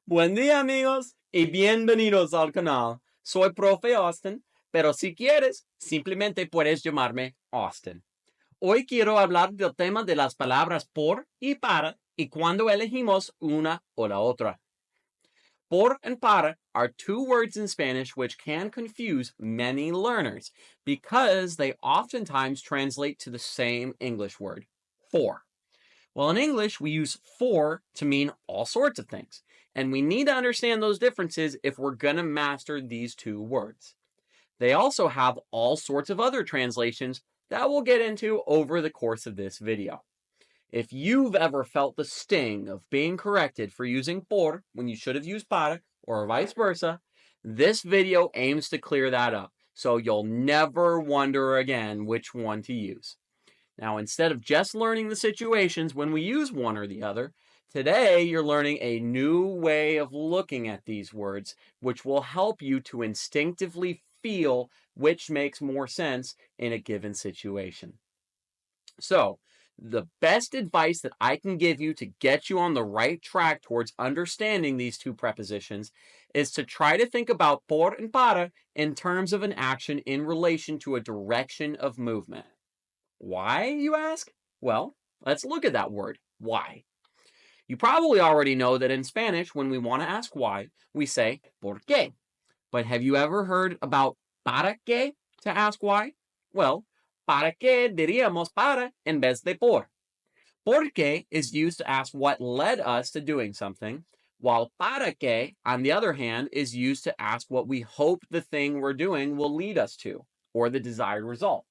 Buen día amigos y bienvenidos al canal. Soy Profe Austin, pero si quieres, simplemente puedes llamarme Austin. Hoy quiero hablar del tema de las palabras por y para y cuando elegimos una o la otra. Por and para are two words in Spanish which can confuse many learners because they oftentimes translate to the same English word, for. Well, in English, we use for to mean all sorts of things, and we need to understand those differences if we're going to master these two words. They also have all sorts of other translations that we'll get into over the course of this video. If you've ever felt the sting of being corrected for using por when you should have used para, or vice versa, this video aims to clear that up, so you'll never wonder again which one to use. Now, instead of just learning the situations when we use one or the other, today you're learning a new way of looking at these words, which will help you to instinctively feel which makes more sense in a given situation. So, the best advice that I can give you to get you on the right track towards understanding these two prepositions is to try to think about por and para in terms of an action in relation to a direction of movement. Why, you ask? Well, let's look at that word, why. You probably already know that in Spanish, when we want to ask why, we say por qué. But have you ever heard about para qué to ask why? Well, para qué diríamos para en vez de por. Por qué is used to ask what led us to doing something, while para qué, on the other hand, is used to ask what we hope the thing we're doing will lead us to, or the desired result.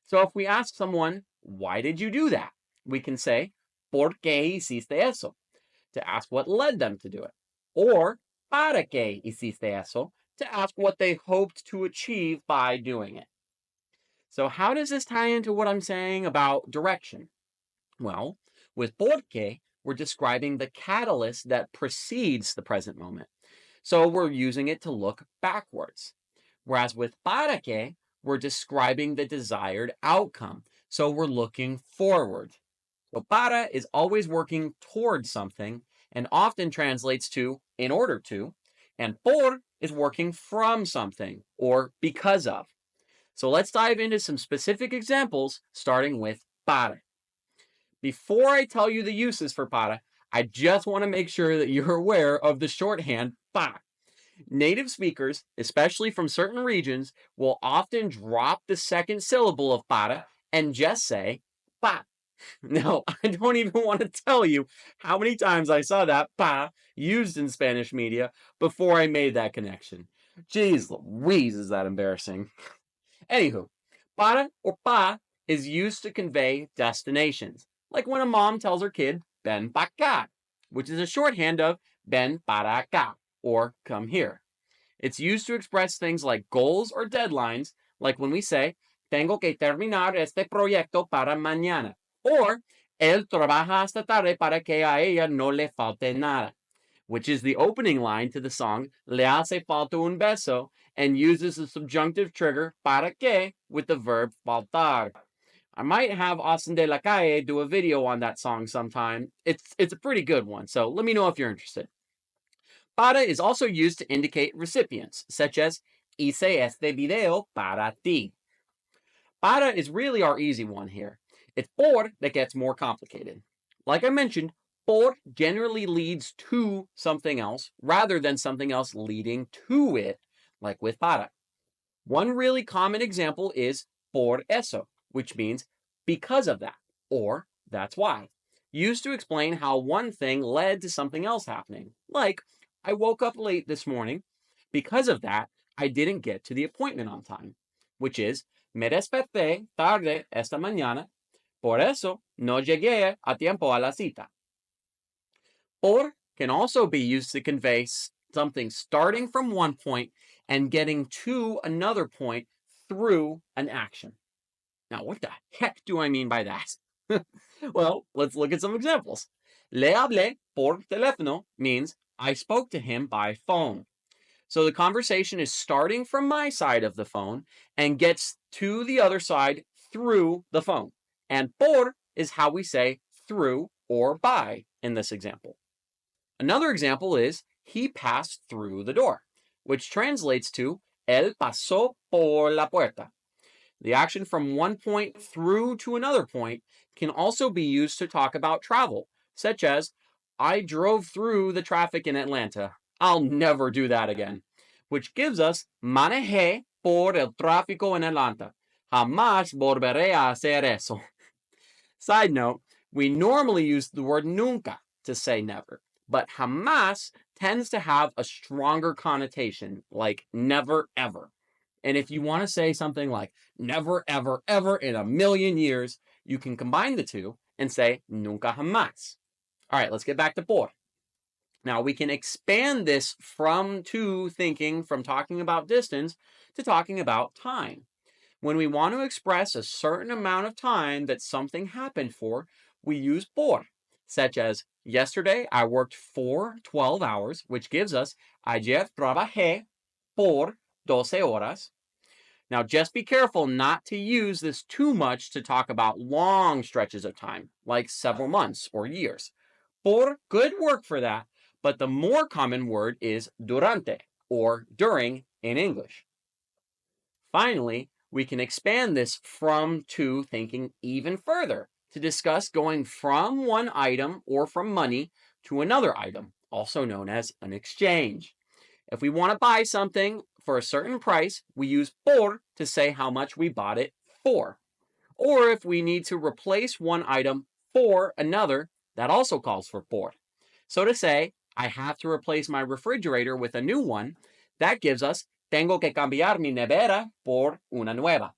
So if we ask someone, why did you do that? We can say, ¿por qué hiciste eso? To ask what led them to do it. Or, ¿para qué hiciste eso? To ask what they hoped to achieve by doing it. So how does this tie into what I'm saying about direction? Well, with por qué, we're describing the catalyst that precedes the present moment. So we're using it to look backwards. Whereas with para qué, we're describing the desired outcome. So we're looking forward. So para is always working towards something and often translates to in order to, and por is working from something or because of. So let's dive into some specific examples starting with para. Before I tell you the uses for para, I just want to make sure that you're aware of the shorthand pa. Native speakers, especially from certain regions, will often drop the second syllable of para and just say pa. Now, I don't even want to tell you how many times I saw that pa used in Spanish media before I made that connection. Jeez Louise, is that embarrassing. Anywho, para or pa is used to convey destinations, like when a mom tells her kid, ven pa acá, which is a shorthand of ven para acá, or come here. It's used to express things like goals or deadlines, like when we say, tengo que terminar este proyecto para mañana, or él trabaja hasta tarde para que a ella no le falte nada, which is the opening line to the song Le hace falta un beso and uses the subjunctive trigger para que with the verb faltar. I might have Austin de la Calle do a video on that song sometime. It's a pretty good one, so let me know if you're interested. Para is also used to indicate recipients, such as hice este video para ti. Para is really our easy one here. It's por that gets more complicated. Like I mentioned, por generally leads to something else rather than something else leading to it, like with para. One really common example is por eso, which means because of that, or that's why, used to explain how one thing led to something else happening. Like, I woke up late this morning. Because of that, I didn't get to the appointment on time, which is, me desperté tarde esta mañana, por eso no llegué a tiempo a la cita. Por can also be used to convey something starting from one point and getting to another point through an action. Now, what the heck do I mean by that? Well, let's look at some examples. Le hablé por teléfono means I spoke to him by phone. So the conversation is starting from my side of the phone and gets to the other side through the phone. And por is how we say through or by in this example. Another example is he passed through the door, which translates to él pasó por la puerta. The action from one point through to another point can also be used to talk about travel, such as, I drove through the traffic in Atlanta. I'll never do that again. Which gives us, manejé por el tráfico en Atlanta. Jamás volveré a hacer eso. Side note, we normally use the word nunca to say never, but jamás tends to have a stronger connotation, like never ever. And if you want to say something like never ever ever in a million years, you can combine the two and say nunca jamás. All right, let's get back to por. Now we can expand this from thinking from talking about distance to talking about time. When we want to express a certain amount of time that something happened for, we use por, such as yesterday I worked for 12 hours, which gives us ayer trabajé por 12 horas. Now, just be careful not to use this too much to talk about long stretches of time, like several months or years. Por could work for that, but the more common word is durante, or during in English. Finally, we can expand this from to thinking even further to discuss going from one item or from money to another item, also known as an exchange. If we want to buy something for a certain price, we use por to say how much we bought it for. Or if we need to replace one item for another, that also calls for por. So to say, I have to replace my refrigerator with a new one, that gives us tengo que cambiar mi nevera por una nueva.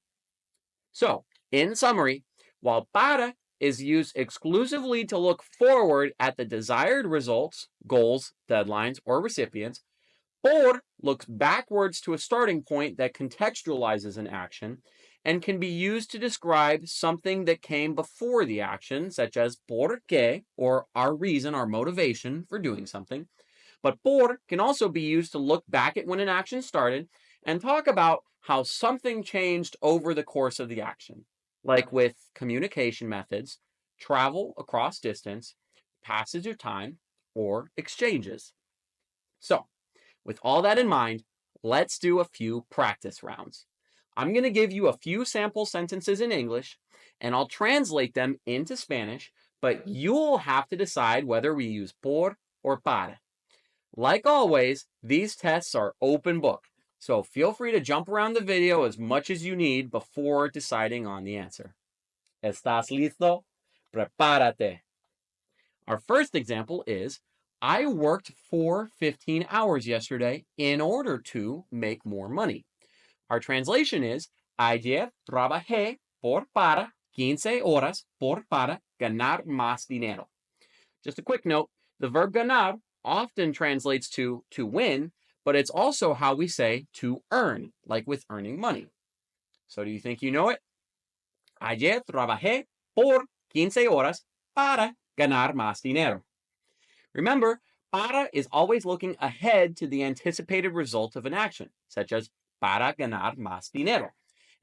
So, in summary, while para is used exclusively to look forward at the desired results, goals, deadlines, or recipients, por looks backwards to a starting point that contextualizes an action and can be used to describe something that came before the action, such as por qué, or our reason, our motivation for doing something. But por can also be used to look back at when an action started and talk about how something changed over the course of the action, like with communication methods, travel across distance, passage of time, or exchanges. So, with all that in mind, let's do a few practice rounds. I'm going to give you a few sample sentences in English, and I'll translate them into Spanish, but you'll have to decide whether we use por or para. Like always, these tests are open book, so feel free to jump around the video as much as you need before deciding on the answer. ¿Estás listo? Prepárate. Our first example is, I worked for 15 hours yesterday in order to make more money. Our translation is, ayer trabajé por para 15 horas por para ganar más dinero. Just a quick note, the verb ganar often translates to win, but it's also how we say to earn, like with earning money. So do you think you know it? Ayer trabajé por 15 horas para ganar más dinero. Remember, para is always looking ahead to the anticipated result of an action, such as para ganar más dinero.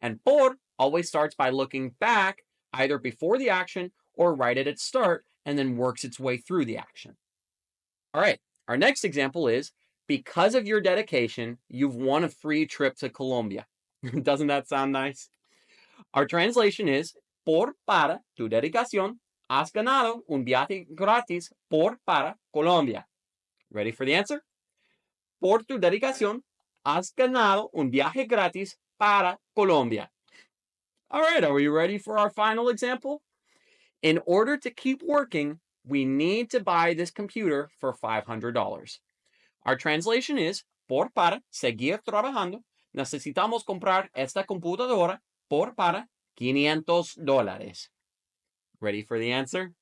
And por always starts by looking back, either before the action or right at its start, and then works its way through the action. All right, our next example is, because of your dedication, you've won a free trip to Colombia. Doesn't that sound nice? Our translation is, por para tu dedicación, has ganado un viaje gratis por para Colombia. Ready for the answer? Por tu dedicación, has ganado un viaje gratis para Colombia. All right, are we ready for our final example? In order to keep working, we need to buy this computer for $500. Our translation is, por para seguir trabajando, necesitamos comprar esta computadora por para $500. Ready for the answer?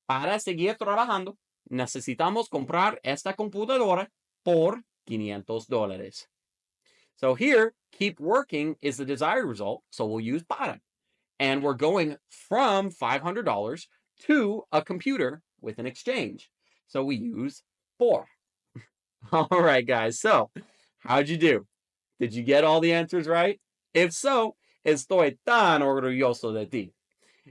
Para seguir trabajando, necesitamos comprar esta computadora por $500. So here, keep working is the desired result, so we'll use para. And we're going from $500 to a computer with an exchange. So we use por. All right, guys. So how'd you do? Did you get all the answers right? If so, estoy tan orgulloso de ti.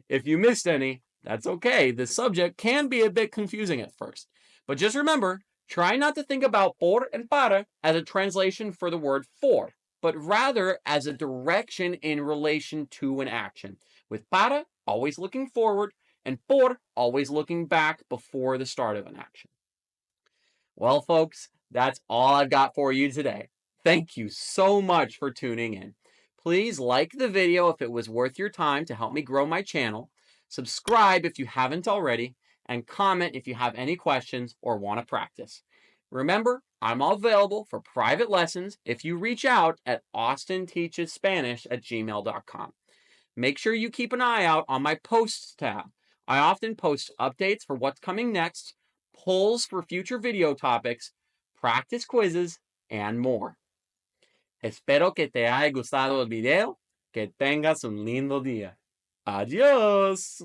If you missed any, that's okay. The subject can be a bit confusing at first. But just remember, Try not to think about por and para as a translation for the word for, but rather as a direction in relation to an action, with para always looking forward and por always looking back before the start of an action. Well, folks, that's all I've got for you today. Thank you so much for tuning in. Please like the video if it was worth your time to help me grow my channel. Subscribe if you haven't already, and comment if you have any questions or want to practice. Remember, I'm available for private lessons if you reach out at austinteachesspanish@gmail.com. Make sure you keep an eye out on my posts tab. I often post updates for what's coming next, polls for future video topics, practice quizzes, and more. Espero que te haya gustado el video. Que tengas un lindo día. Adiós.